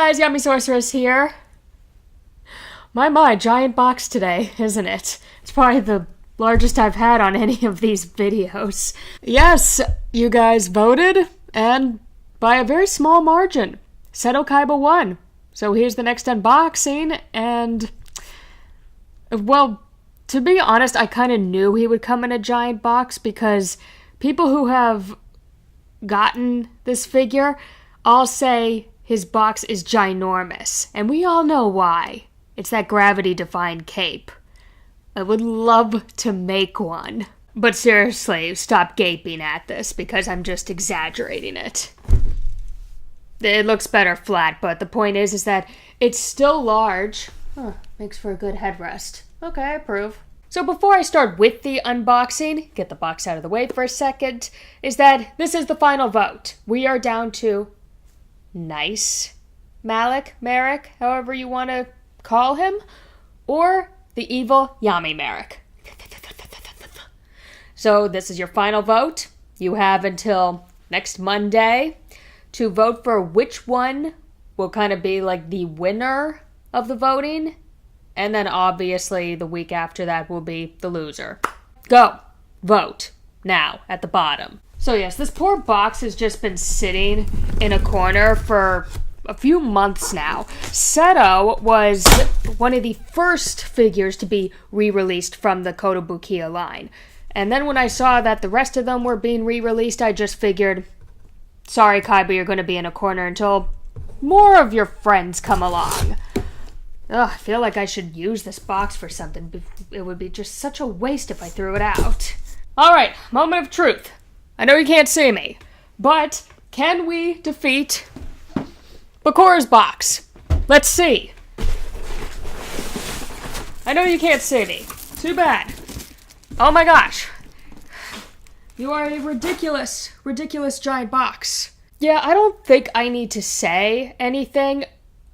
guys, Yami Sorceress here. My, giant box today, isn't it? It's probably the largest I've had on any of these videos. Yes, you guys voted, and by a very small margin. Seto Kaiba won. So here's the next unboxing, and... well, to be honest, I kind of knew he would come in a giant box because people who have gotten this figure all say his box is ginormous, and we all know why. It's that gravity-defying cape. I would love to make one. But seriously, stop gaping at this because I'm just exaggerating it. It looks better flat, but the point is that it's still large. Makes for a good headrest. Okay, I approve. So before I start with the unboxing, get the box out of the way for a second, is that this is the final vote. We are down to nice Malik, Marik, however you want to call him, or the evil Yami Marik. So this is your final vote. You have until next Monday to vote for which one will kind of be like the winner of the voting. And then obviously the week after that will be the loser. Go. Vote. Now. At the bottom. So yes, this poor box has just been sitting in a corner for a few months now. Seto was one of the first figures to be re-released from the Kotobukiya line. And then when I saw that the rest of them were being re-released, I just figured, sorry Kaiba, you're going to be in a corner until more of your friends come along. Ugh, I feel like I should use this box for something. It would be just such a waste if I threw it out. Alright, moment of truth. I know you can't see me, but can we defeat Bakura's box? Let's see. I know you can't see me. Too bad. Oh my gosh. You are a ridiculous, ridiculous giant box. Yeah, I don't think I need to say anything.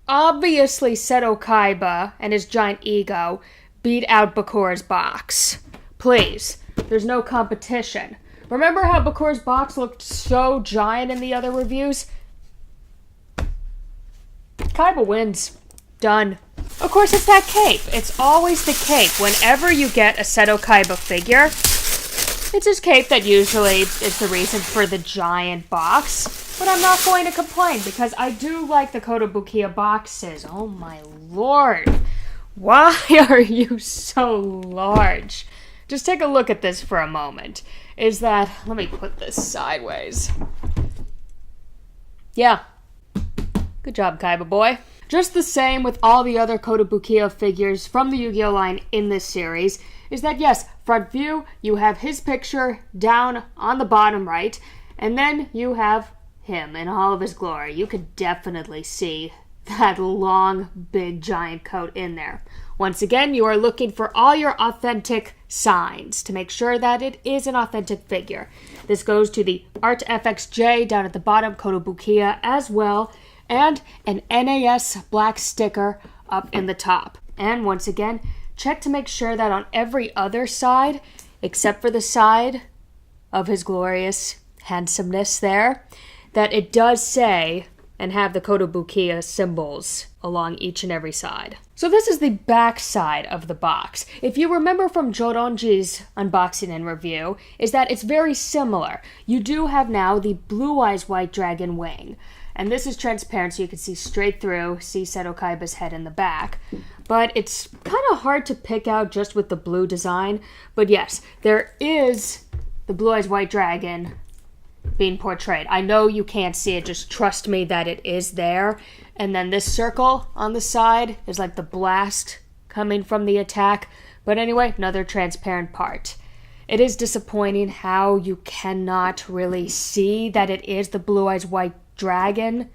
Obviously, Seto Kaiba and his giant ego beat out Bakura's box. Please, there's no competition. Remember how Bakura's box looked so giant in the other reviews? Kaiba wins. Done. Of course, it's that cape. It's always the cape. Whenever you get a Seto Kaiba figure, it's his cape that usually is the reason for the giant box. But I'm not going to complain because I do like the Kotobukiya boxes. Oh my lord. Why are you so large? Just take a look at this for a moment. Let me put this sideways. Yeah. Good job, Kaiba boy. Just the same with all the other Kotobukiya figures from the Yu-Gi-Oh line in this series, is that yes, front view, you have his picture down on the bottom right, and then you have him in all of his glory. You could definitely see that long, big, giant coat in there. Once again, you are looking for all your authentic signs to make sure that it is an authentic figure. This goes to the Art FXJ down at the bottom, Kotobukiya as well, and an NAS black sticker up in the top. And once again, check to make sure that on every other side, except for the side of his glorious handsomeness there, that it does say and have the Kotobukiya symbols along each and every side. So this is the back side of the box. If you remember from Joronji's unboxing and review, is that it's very similar. You do have now the Blue Eyes White Dragon wing. And this is transparent so you can see straight through, see Seto Kaiba's head in the back. But it's kind of hard to pick out just with the blue design. But yes, there is the Blue Eyes White Dragon being portrayed. I know you can't see it, just trust me that it is there. And then this circle on the side is like the blast coming from the attack. But anyway, another transparent part. It is disappointing how you cannot really see that it is the Blue Eyes White Dragon.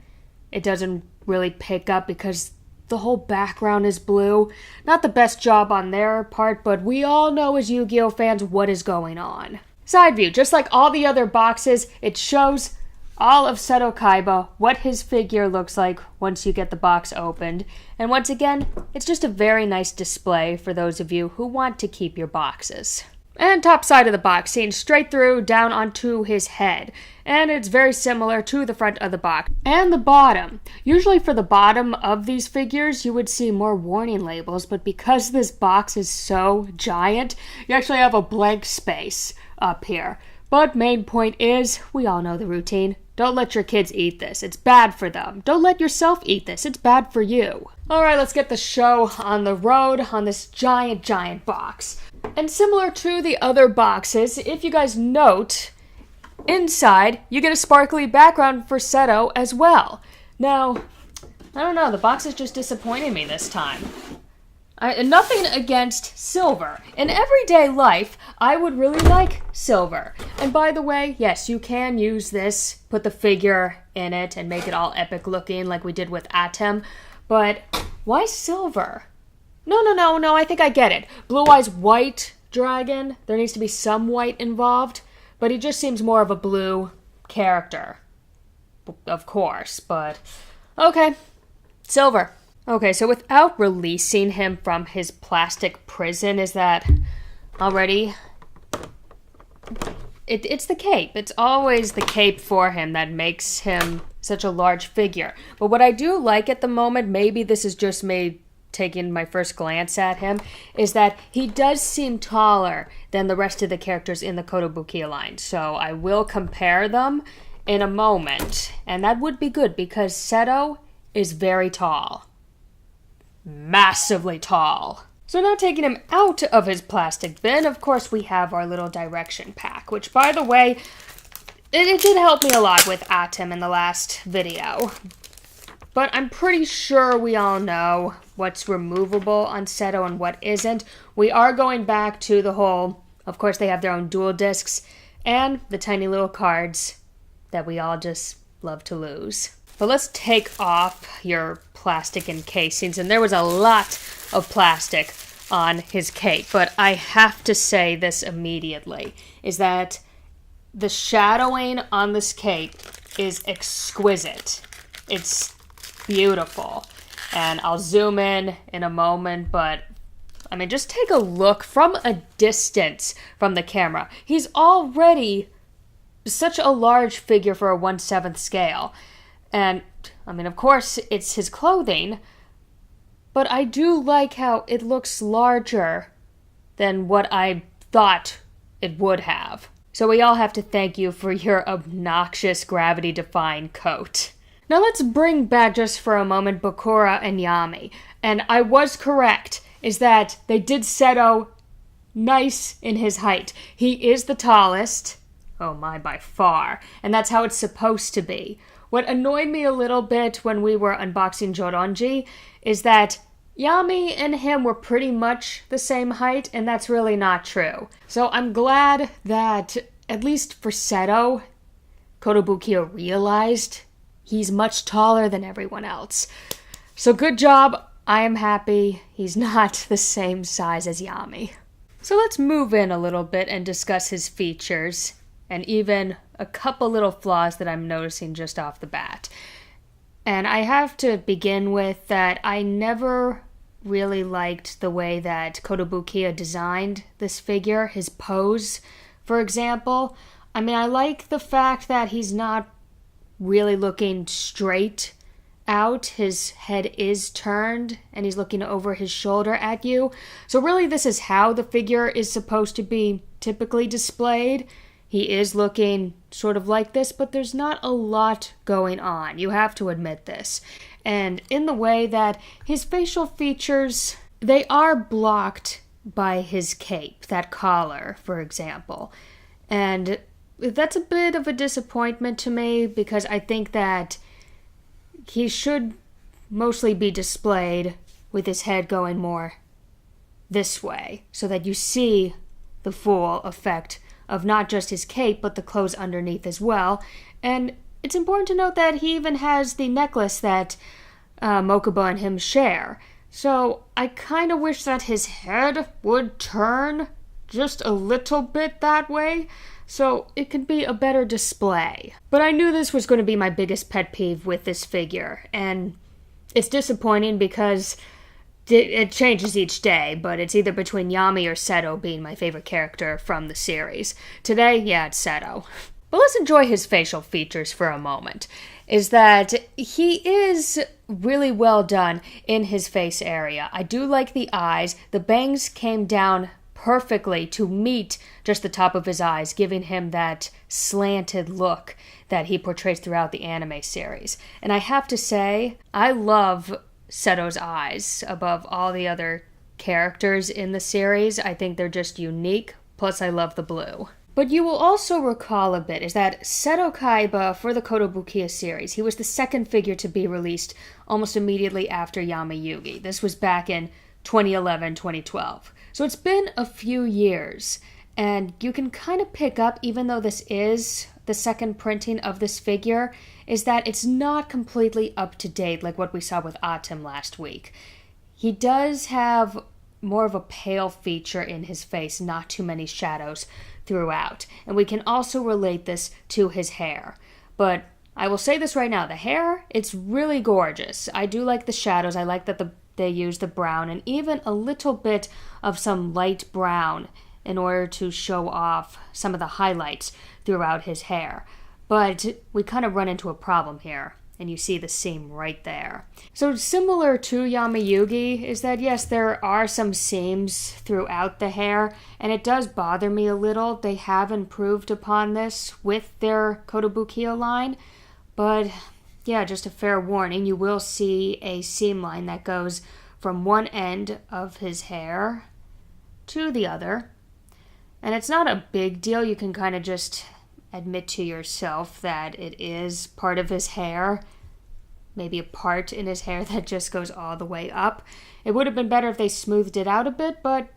It doesn't really pick up because the whole background is blue. Not the best job on their part, but we all know as Yu-Gi-Oh fans what is going on. Side view, just like all the other boxes, it shows all of Seto Kaiba, what his figure looks like once you get the box opened. And once again, it's just a very nice display for those of you who want to keep your boxes. And top side of the box, seen straight through down onto his head. And it's very similar to the front of the box. And the bottom. Usually for the bottom of these figures, you would see more warning labels, but because this box is so giant, you actually have a blank space up here. But main point is, we all know the routine. Don't let your kids eat this. It's bad for them. Don't let yourself eat this. It's bad for you. Alright, let's get the show on the road on this giant, giant box. And similar to the other boxes, if you guys note, inside you get a sparkly background for Seto as well. Now, I don't know, the box is just disappointing me this time. Nothing against silver. In everyday life, I would really like silver. And by the way, yes, you can use this, put the figure in it, and make it all epic looking like we did with Atem. But why silver? No, I think I get it. Blue Eyes White Dragon, there needs to be some white involved, but he just seems more of a blue character. Of course, but okay, silver. Okay, so without releasing him from his plastic prison, is that already? It's the cape. It's always the cape for him that makes him such a large figure. But what I do like at the moment, maybe this is just me taking my first glance at him, is that he does seem taller than the rest of the characters in the Kotobukiya line. So I will compare them in a moment. And that would be good because Seto is very tall. Massively tall. So now taking him out of his plastic bin, of course we have our little direction pack, which by the way, it did help me a lot with Atem in the last video. But I'm pretty sure we all know what's removable on Seto and what isn't. We are going back to the whole, of course they have their own dual discs, and the tiny little cards that we all just love to lose. But let's take off your plastic encasings, and there was a lot of plastic on his cape, but I have to say this immediately, is that the shadowing on this cape is exquisite. It's beautiful, and I'll zoom in a moment, but I mean, just take a look from a distance from the camera. He's already such a large figure for a 1/7 scale. And, I mean, of course, it's his clothing, but I do like how it looks larger than what I thought it would have. So we all have to thank you for your obnoxious gravity-defying coat. Now let's bring back just for a moment Bakura and Yami. And I was correct, is that they did Seto nice in his height. He is the tallest, oh my, by far, and that's how it's supposed to be. What annoyed me a little bit when we were unboxing Joronji is that Yami and him were pretty much the same height, and that's really not true. So I'm glad that, at least for Seto, Kotobukiya realized he's much taller than everyone else. So good job. I am happy he's not the same size as Yami. So let's move in a little bit and discuss his features, and even a couple little flaws that I'm noticing just off the bat. And I have to begin with that I never really liked the way that Kotobukiya designed this figure, his pose, for example. I mean, I like the fact that he's not really looking straight out. His head is turned and he's looking over his shoulder at you. So really this is how the figure is supposed to be typically displayed. He is looking sort of like this, but there's not a lot going on. You have to admit this. And in the way that his facial features, they are blocked by his cape, that collar, for example. And that's a bit of a disappointment to me because I think that he should mostly be displayed with his head going more this way so that you see the full effect of not just his cape, but the clothes underneath as well. And it's important to note that he even has the necklace that Mokuba and him share. So I kind of wish that his head would turn just a little bit that way, so it could be a better display. But I knew this was going to be my biggest pet peeve with this figure, and it's disappointing because it changes each day, but it's either between Yami or Seto being my favorite character from the series. Today, yeah, it's Seto. But let's enjoy his facial features for a moment. Is that he is really well done in his face area. I do like the eyes. The bangs came down perfectly to meet just the top of his eyes, giving him that slanted look that he portrays throughout the anime series. And I have to say, I love Seto's eyes above all the other characters in the series. I think they're just unique, plus I love the blue. But you will also recall a bit is that Seto Kaiba for the Kotobukiya series, he was the second figure to be released almost immediately after Yami Yugi. This was back in 2011-2012. So it's been a few years, and you can kind of pick up, even though this is the second printing of this figure, is that it's not completely up to date like what we saw with Atem last week. He does have more of a pale feature in his face, not too many shadows throughout. And we can also relate this to his hair. But I will say this right now, the hair, it's really gorgeous. I do like the shadows. I like that they use the brown and even a little bit of some light brown in order to show off some of the highlights throughout his hair. But we kind of run into a problem here, and you see the seam right there. So similar to Yami Yugi is that, yes, there are some seams throughout the hair, and it does bother me a little. They have improved upon this with their Kotobukiya line, but yeah, just a fair warning, you will see a seam line that goes from one end of his hair to the other. And it's not a big deal. You can kind of just admit to yourself that it is part of his hair. Maybe a part in his hair that just goes all the way up. It would have been better if they smoothed it out a bit, but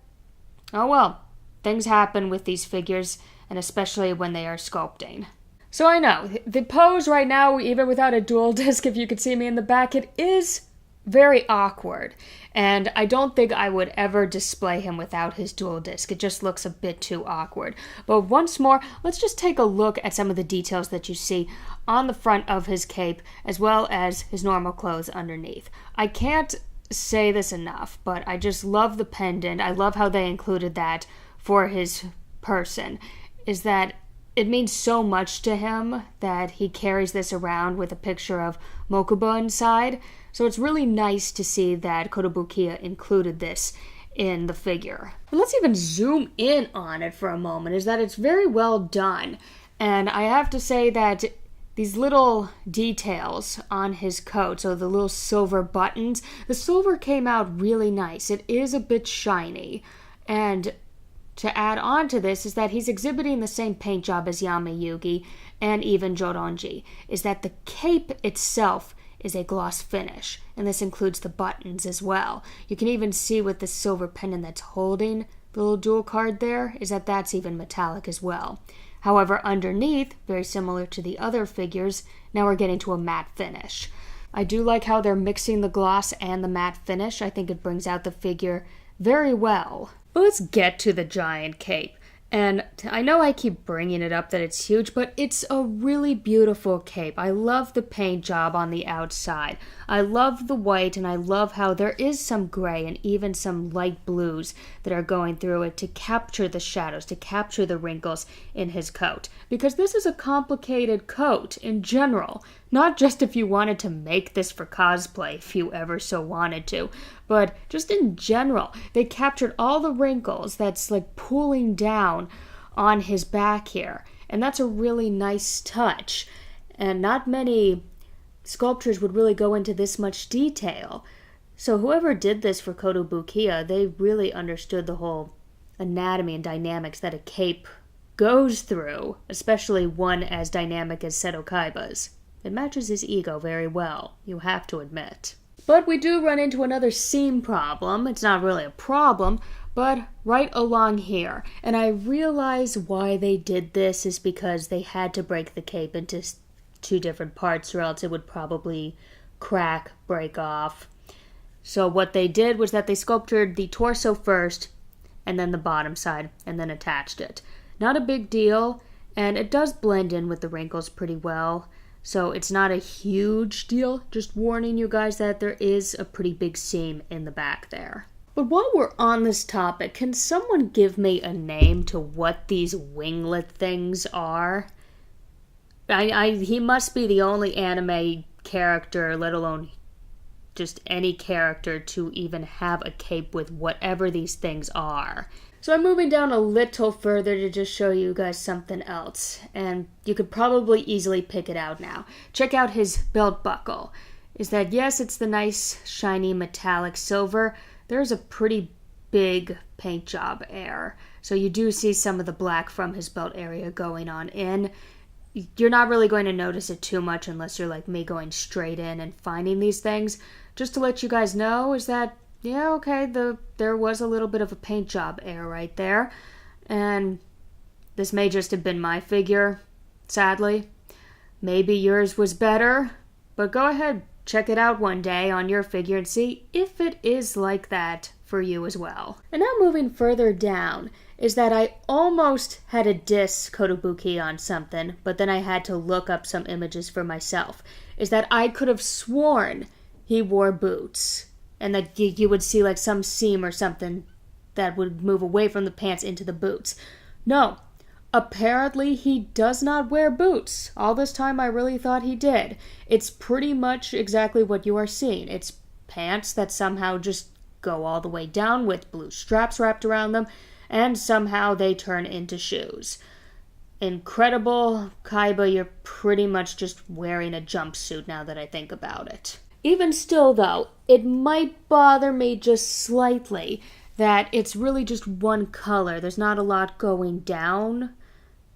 oh well. Things happen with these figures, and especially when they are sculpting. So I know, the pose right now, even without a dual disc, if you could see me in the back, it is very awkward. And I don't think I would ever display him without his dual disc. It just looks a bit too awkward. But once more, let's just take a look at some of the details that you see on the front of his cape, as well as his normal clothes underneath. I can't say this enough, but I just love the pendant. I love how they included that for his person. Is that it means so much to him that he carries this around with a picture of Mokuba inside. So it's really nice to see that Kotobukiya included this in the figure. But let's even zoom in on it for a moment, is that it's very well done. And I have to say that these little details on his coat, so the little silver buttons, the silver came out really nice. It is a bit shiny. And to add on to this is that he's exhibiting the same paint job as Yami Yugi and even Joronji, is that the cape itself is a gloss finish, and this includes the buttons as well. You can even see with the silver pendant that's holding the little jewel card there, is that that's even metallic as well. However, underneath, very similar to the other figures, now we're getting to a matte finish. I do like how they're mixing the gloss and the matte finish. I think it brings out the figure very well. But let's get to the giant cape. And I know I keep bringing it up that it's huge, but it's a really beautiful cape. I love the paint job on the outside. I love the white, and I love how there is some gray and even some light blues that are going through it to capture the shadows, to capture the wrinkles in his coat. Because this is a complicated coat in general. Not just if you wanted to make this for cosplay, if you ever so wanted to, but just in general. They captured all the wrinkles that's like pulling down on his back here. And that's a really nice touch. And not many sculptures would really go into this much detail. So whoever did this for Kotobukiya, they really understood the whole anatomy and dynamics that a cape goes through, especially one as dynamic as Seto Kaiba's. It matches his ego very well, you have to admit. But we do run into another seam problem. It's not really a problem, but right along here. And I realize why they did this is because they had to break the cape into two different parts, or else it would probably crack, break off. So what they did was that they sculptured the torso first, and then the bottom side, and then attached it. Not a big deal, and it does blend in with the wrinkles pretty well. so it's not a huge deal. Just warning you guys that there is a pretty big seam in the back there. But while we're on this topic, can someone give me a name to what these winglet things are? He must be the only anime character, let alone just any character, to even have a cape with whatever these things are. So I'm moving down a little further to just show you guys something else, and you could probably easily pick it out now. Check out his belt buckle. Is that, yes, it's the nice shiny metallic silver. There's a pretty big paint job air, so you do see some of the black from his belt area going on in. You're not really going to notice it too much unless you're like me, going straight in and finding these things. Just to let you guys know is that, yeah, okay, there was a little bit of a paint job air right there. And this may just have been my figure, sadly. Maybe yours was better, but go ahead, check it out one day on your figure and see if it is like that for you as well. And now moving further down is that I almost had to diss Kotobukiya on something, but then I had to look up some images for myself. Is that I could have sworn he wore boots, and that you would see like some seam or something that would move away from the pants into the boots. No, apparently he does not wear boots. All this time I really thought he did. It's pretty much exactly what you are seeing. It's pants that somehow just go all the way down with blue straps wrapped around them, and somehow they turn into shoes. Incredible, Kaiba, you're pretty much just wearing a jumpsuit now that I think about it. Even still, though, it might bother me just slightly that it's really just one color. There's not a lot going down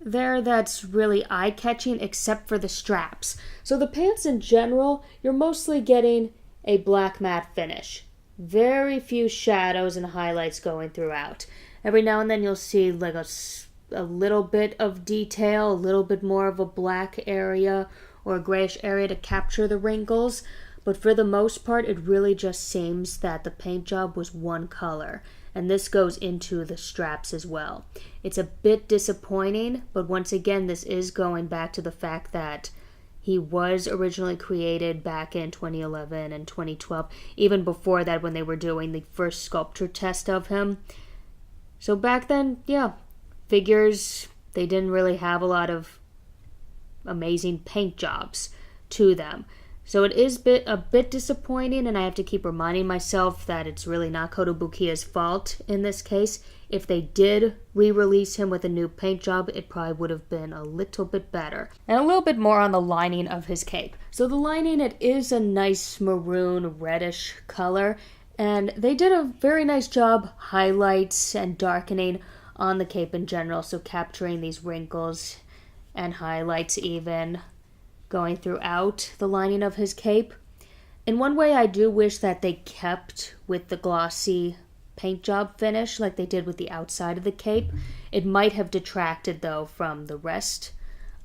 there that's really eye-catching except for the straps. So the pants in general, you're mostly getting a black matte finish. Very few shadows and highlights going throughout. Every now and then you'll see like a little bit of detail, a little bit more of a black area or a grayish area to capture the wrinkles. But for the most part, it really just seems that the paint job was one color. And this goes into the straps as well. It's a bit disappointing, but once again, this is going back to the fact that he was originally created back in 2011 and 2012, even before that when they were doing the first sculpture test of him. So back then, yeah, figures, they didn't really have a lot of amazing paint jobs to them. So it is a bit disappointing, and I have to keep reminding myself that it's really not Kotobukiya's fault in this case. If they did re-release him with a new paint job, it probably would have been a little bit better. And a little bit more on the lining of his cape. So the lining, it is a nice maroon reddish color, and they did a very nice job highlights and darkening on the cape in general, so capturing these wrinkles and highlights even going throughout the lining of his cape. In one way, I do wish that they kept with the glossy paint job finish like they did with the outside of the cape. It might have detracted, though, from the rest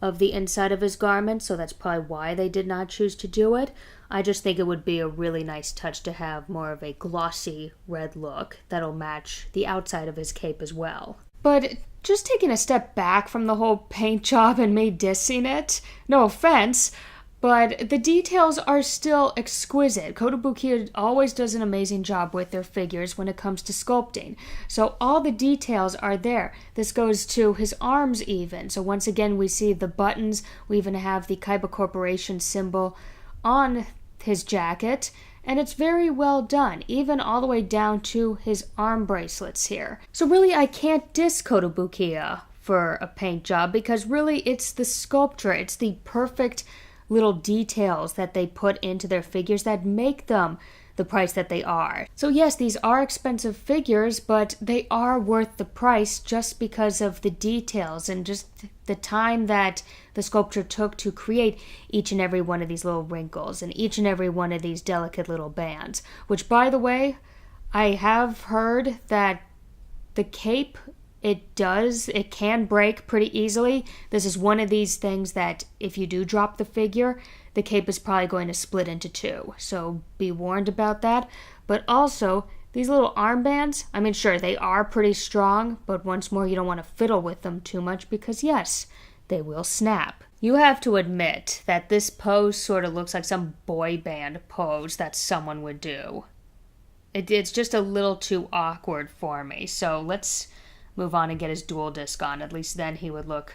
of the inside of his garment, so that's probably why they did not choose to do it. I just think it would be a really nice touch to have more of a glossy red look that'll match the outside of his cape as well. But just taking a step back from the whole paint job and me dissing it, no offense, but the details are still exquisite. Kotobukiya always does an amazing job with their figures when it comes to sculpting. So all the details are there. This goes to his arms even. So once again, we see the buttons. We even have the Kaiba Corporation symbol on his jacket. And it's very well done, even all the way down to his arm bracelets here. So really, I can't diss Kotobukiya for a paint job, because really it's the sculpture, it's the perfect little details that they put into their figures that make them the price that they are. So yes, these are expensive figures, but they are worth the price just because of the details and just the time that the sculptor took to create each and every one of these little wrinkles and each and every one of these delicate little bands. Which, by the way, I have heard that the cape, it can break pretty easily. This is one of these things that if you do drop the figure, the cape is probably going to split into two. So be warned about that. But also, these little armbands, I mean, sure, they are pretty strong, but once more, you don't want to fiddle with them too much because, yes, they will snap. You have to admit that this pose sort of looks like some boy band pose that someone would do. It's just a little too awkward for me. So let's move on and get his dual disc on. At least then he would look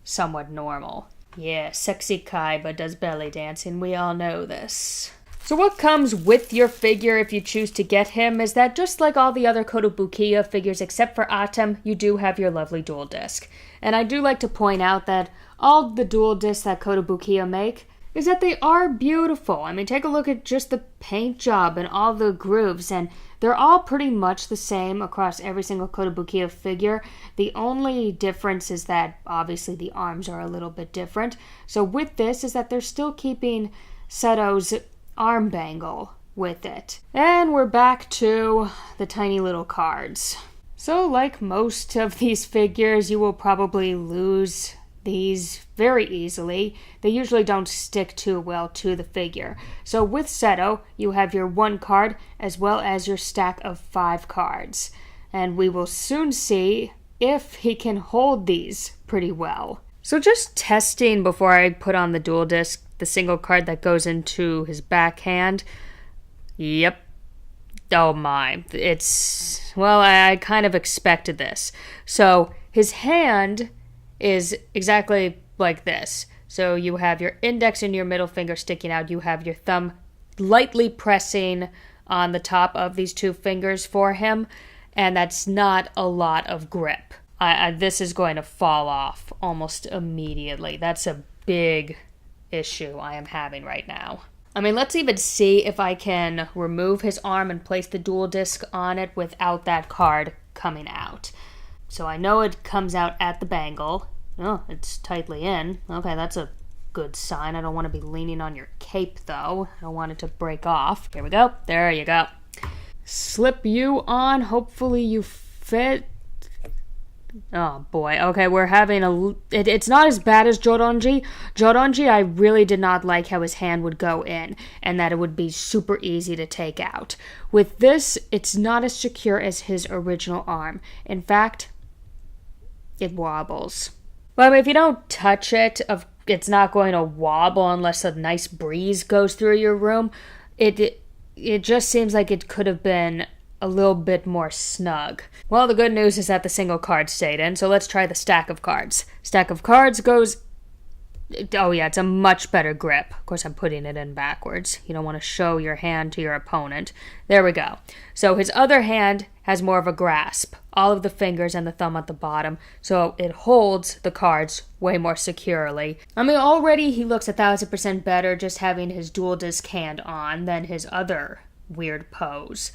somewhat normal. Yeah, sexy Kaiba does belly dancing. We all know this. So what comes with your figure if you choose to get him is that just like all the other Kotobukiya figures except for Atem, you do have your lovely dual disc. And I do like to point out that all the dual discs that Kotobukiya make is that they are beautiful. I mean, take a look at just the paint job and all the grooves, and they're all pretty much the same across every single Kotobukiya figure. The only difference is that obviously the arms are a little bit different. So with this is that they're still keeping Seto's arm bangle with it. And we're back to the tiny little cards. So like most of these figures, you will probably lose these very easily. They usually don't stick too well to the figure. So with Seto, you have your 1 card as well as your stack of 5 cards. And we will soon see if he can hold these pretty well. So just testing before I put on the dual disc, the single card that goes into his backhand. Yep. Oh my. Well, I kind of expected this. So his hand is exactly like this. So you have your index and your middle finger sticking out. You have your thumb lightly pressing on the top of these 2 fingers for him. And that's not a lot of grip. This is going to fall off almost immediately. That's a big issue I am having right now. I mean, let's even see if I can remove his arm and place the dual disc on it without that card coming out. So I know it comes out at the bangle. Oh, it's tightly in. Okay, that's a good sign. I don't want to be leaning on your cape, though. I don't want it to break off. Here we go. There you go. Slip you on. Hopefully you fit. Oh, boy. Okay, we're having it's not as bad as Joronji. Joronji, I really did not like how his hand would go in and that it would be super easy to take out. With this, it's not as secure as his original arm. In fact, it wobbles. Well, I mean, if you don't touch it, it's not going to wobble unless a nice breeze goes through your room. It just seems like it could have been a little bit more snug. Well, the good news is that the single card stayed in, so let's try the stack of cards. Stack of cards goes... Oh yeah, it's a much better grip. Of course, I'm putting it in backwards. You don't want to show your hand to your opponent. There we go. So his other hand has more of a grasp. All of the fingers and the thumb at the bottom. So it holds the cards way more securely. I mean, already he looks 1,000% better just having his dual disc hand on than his other weird pose.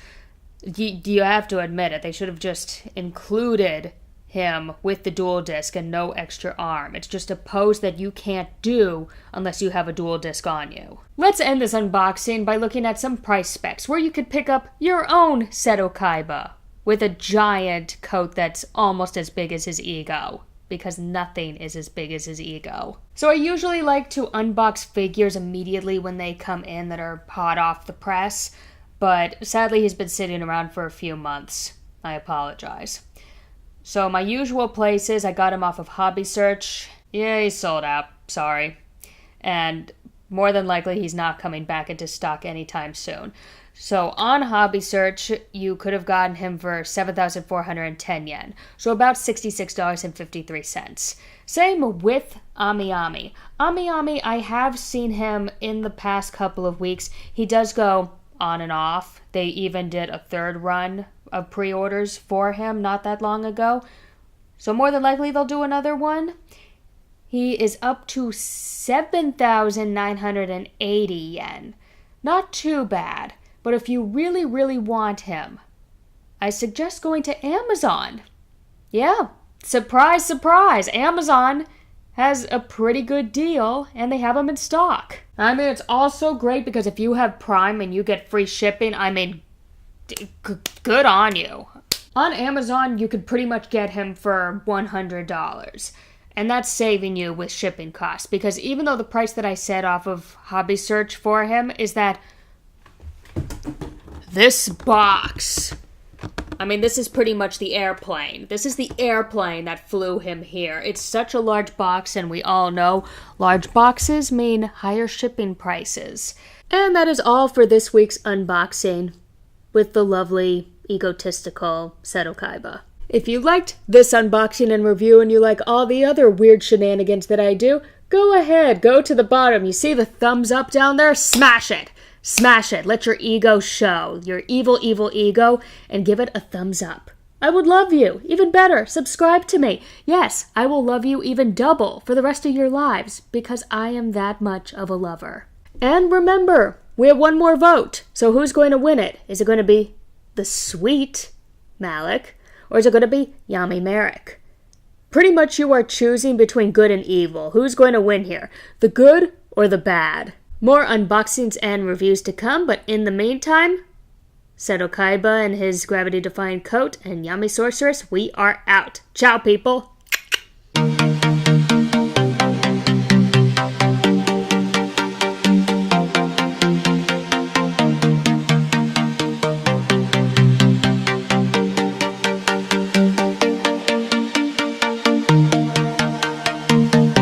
You have to admit it. They should have just included him with the dual disc and no extra arm. It's just a pose that you can't do unless you have a dual disc on you. Let's end this unboxing by looking at some price specs where you could pick up your own Seto Kaiba with a giant coat that's almost as big as his ego, because nothing is as big as his ego. So I usually like to unbox figures immediately when they come in that are hot off the press, but sadly he's been sitting around for a few months. I apologize. So my usual places, I got him off of Hobby Search. Yeah, he's sold out. Sorry. And more than likely, he's not coming back into stock anytime soon. So on Hobby Search, you could have gotten him for 7,410 yen. So about $66.53. Same with Ami Ami. Ami Ami, I have seen him in the past couple of weeks. He does go on and off. They even did a 3rd run of pre-orders for him not that long ago. So more than likely they'll do another one. He is up to 7,980 yen. Not too bad. But if you really, really want him, I suggest going to Amazon. Yeah, surprise, surprise. Amazon has a pretty good deal, and they have them in stock. I mean, it's also great because if you have Prime and you get free shipping, I mean, good on you. On Amazon, you could pretty much get him for $100. And that's saving you with shipping costs. Because even though the price that I said off of Hobby Search for him is that this box I mean, this is pretty much the airplane. This is the airplane that flew him here. It's such a large box, and we all know large boxes mean higher shipping prices. And that is all for this week's unboxing with the lovely, egotistical Seto Kaiba. If you liked this unboxing and review and you like all the other weird shenanigans that I do, go ahead, go to the bottom. You see the thumbs up down there? Smash it! Smash it. Let your ego show, your evil, evil ego, and give it a thumbs up. I would love you. Even better, subscribe to me. Yes, I will love you even double for the rest of your lives because I am that much of a lover. And remember, we have one more vote. So who's going to win it? Is it going to be the sweet Malik, or is it going to be Yami Marik? Pretty much you are choosing between good and evil. Who's going to win here? The good or the bad? More unboxings and reviews to come, but in the meantime, Seto Kaiba and his gravity-defying coat and Yami Sorceress, we are out. Ciao, people!